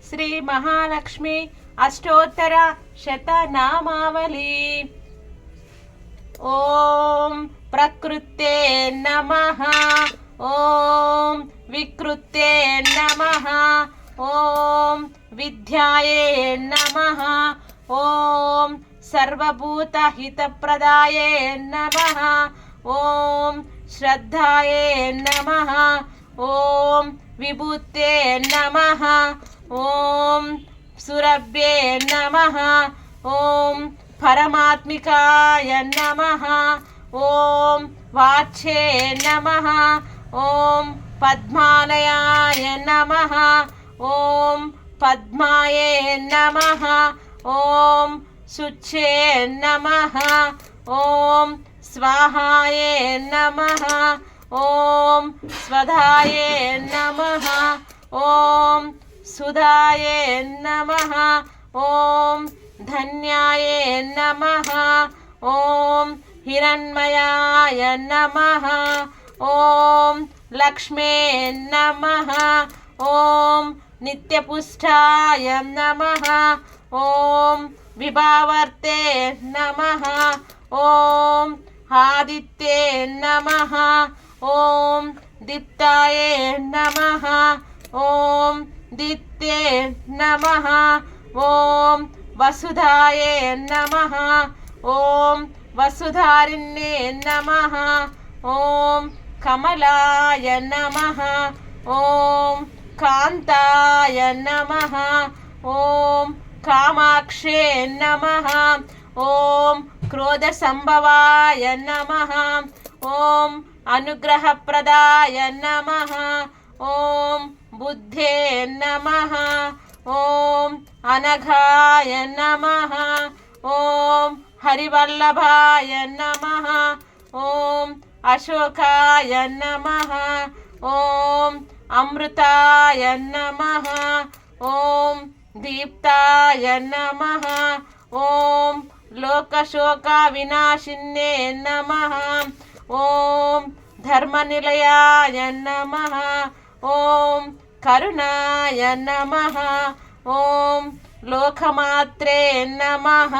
श्री महालक्ष्मी अष्टोत्तर शतनामावली। ओम प्रकृते नमः, ओम विकृते नमः, ओम विद्याये नमः, ओम सर्वभूतहितप्रदाये नमः, ओम श्रद्धाये नमः, ओम विभूते नमः, ओम सुरभ्ये नमः, ओम परमात्मिकाय नमः, ओम वाचे नमः, ओम पद्मालयाय नमः, ओम पद्माये नमः, ओम शुचे नमः, ओम स्वाहाये नमः, ओम स्वधाये नमः, ओम सुधाये नमः, ओम धन्याये नमः, ओम हिरण्मयाय नमः, ओम लक्ष्मे नमः, ओम नित्यपुष्टाय नमः, ओम विभावर्ते नमः, ओम आदित्ये नमः, ओम दीप्ताये नमः, ओम दीप्ते नमः, ओम वसुधाये नमः, ओम वसुधारिण्ये नमः, ओम कमलाय नमः, ओम कांताय नमः, ओम कामाक्षे नमः, ओम क्रोध संभवाय नमः, ओम अनुग्रहप्रदाय नमः, ओम बुद्धे नमः, ओम अनघाय नमः, ओम हरिवल्लभाय नमः, ओम अशोकाय नमः, ओम अमृताय नमः, ओम दीप्ताय नमः, ओम लोकशोका विनाशिन्ये नमः, ओम धर्मनिलयाय नमः, ओम करुणाय नमः, ओम लोकमात्रे नमः,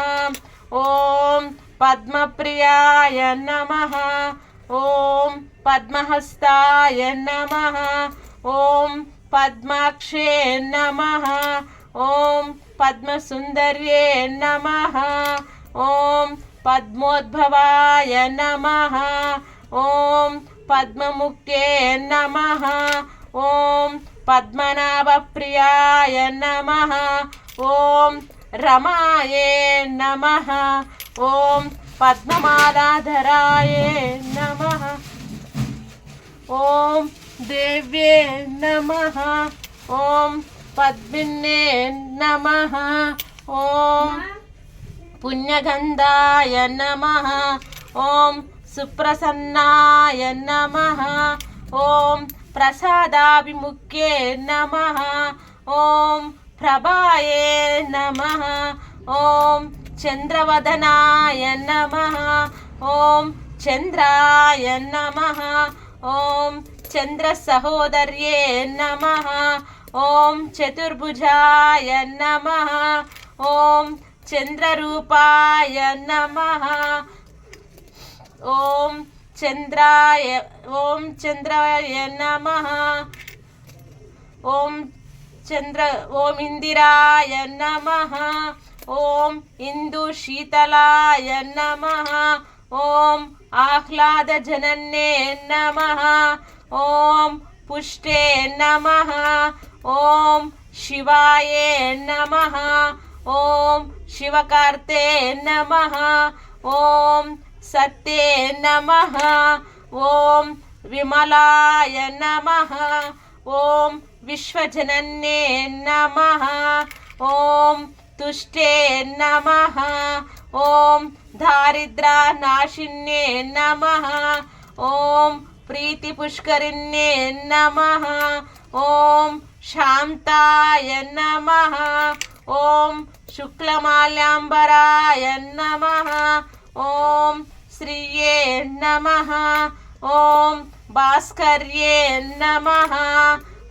ओम पद्मप्रियाय नमः, ओम पद्महस्ताय नमः, ओम पद्माक्षे नमः, ओम पद्मसुंदर्ये नमः, ओम पद्मोद्भवाय नमः, ओम पद्ममुखे नमः, ओम पद्मनाभप्रियाय नमः, ओम रमाये नमः, ओम पद्ममालाधराय नमः, ओम देव्ये नमः, ओम पद्मिन्ये नमः, ओम पुण्यगंधाय नमः, ओम सुप्रसन्नाय नमः, ओम प्रसादाभिमुख्ये नमः, ओम प्रभाये नमः, ओम चंद्रवदनाय नमः, ओम चंद्राय नमः, ओम चंद्रसहोदर्ये नमः, ओम चतुर्भुजाय नमः, ओम चंद्ररूपाय नमः, ओम चंद्राय नमः, ओम इंदिराय नमः, ओम इंदुशीतलाय नमः, ओम आह्लादजनन्ये नमः, ओम पुष्टे नमः, ओम शिवाये नमः, ओम शिवकार्ते नमः, ओम सत्ये नमः, ओम विमलाय नमः, ओम विश्वजनन्ये नमः, ओम तुष्टे नमः, ओम दारिद्र्यनाशिन्ये नमः, ओम प्रीतिपुष्करिण्ये नमः, ओम शांताय नमः, ओम शुक्लमाल्याम्बराय नमः, ओम श्रिये नमः, ओम भास्कर्ये नमः,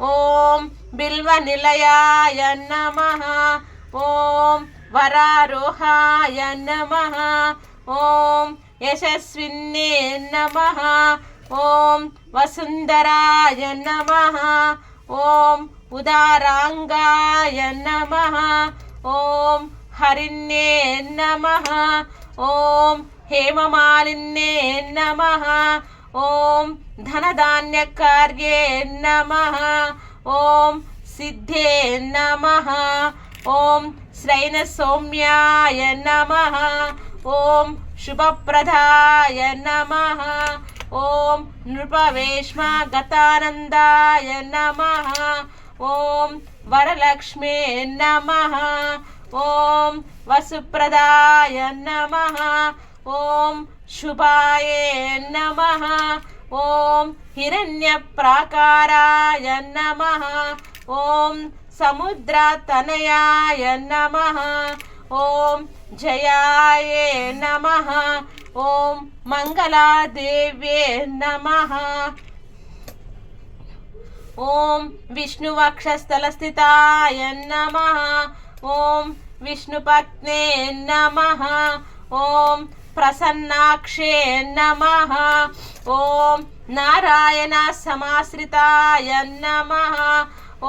ओम बिल्वनिलयाय नमः। ॐ वरारोहाय नमः। ॐ यशस्विन्ये नमः। ॐ वसुन्धराय नमः। ॐ उदाराङ्गाय नमः। ॐ हरिण्ये नमः। ॐ हेममालिन्ये नमः। ॐ धनधान्यकार्ये नमः। ॐ सिद्धे नमः। ॐ श्रैणसौम्याय नमः। ॐ शुभप्रदाय नमः। ॐ नृपवेश्मगतानन्दाय नमः। ॐ वरलक्ष्मे नमः। ॐ वसुप्रदाय नमः। ॐ शुभाय नमः। ॐ हिरण्यप्राकाराय नमः। ॐ समुद्रतनयाय नमः। ॐ जयाय नमः। ॐ मङ्गलादेव्ये नमः। ॐ विष्णुवक्षस्थलस्थिताय नमः। ॐ विष्णुपत्ने नमः। ॐ प्रसन्नाक्षे नमः। ॐ नारायणसमाश्रिताय नमः। ॐ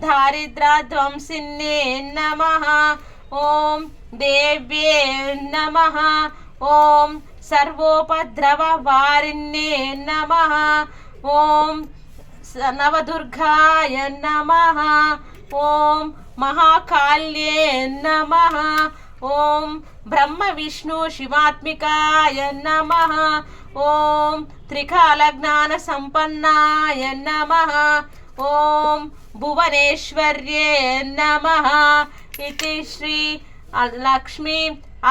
दारिद्र्यध्वंसिन्ये नमः। ॐ देव्ये नमः। ॐ सर्वोपद्रववारिण्ये नमः। ॐ नवदुर्गाय नमः। ॐ महाकाल्ये नमः। ॐ ब्रह्म विष्णु शिवात्मिकाय नमः। ॐ त्रिकालज्ञानसम्पन्नाय नमः। ॐ भुवनेश्वर्ये नमः। इति श्री लक्ष्मी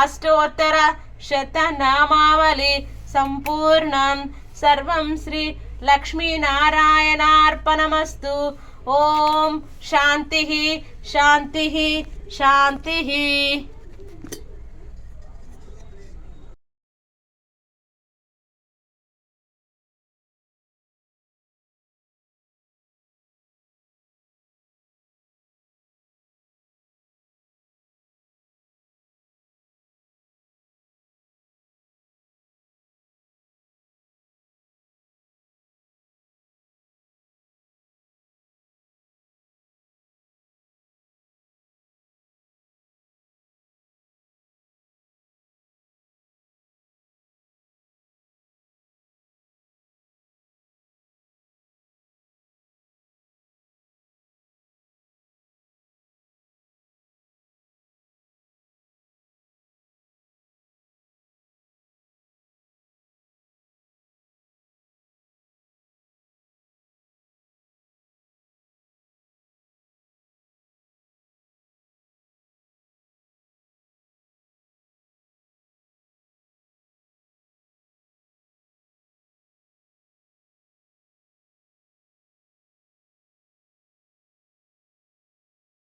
अष्टोत्तरशतनामावली सम्पूर्णं। सर्वं श्री लक्ष्मीनारायणार्पणमस्तु। ॐ शान्तिः शान्तिः शान्तिः।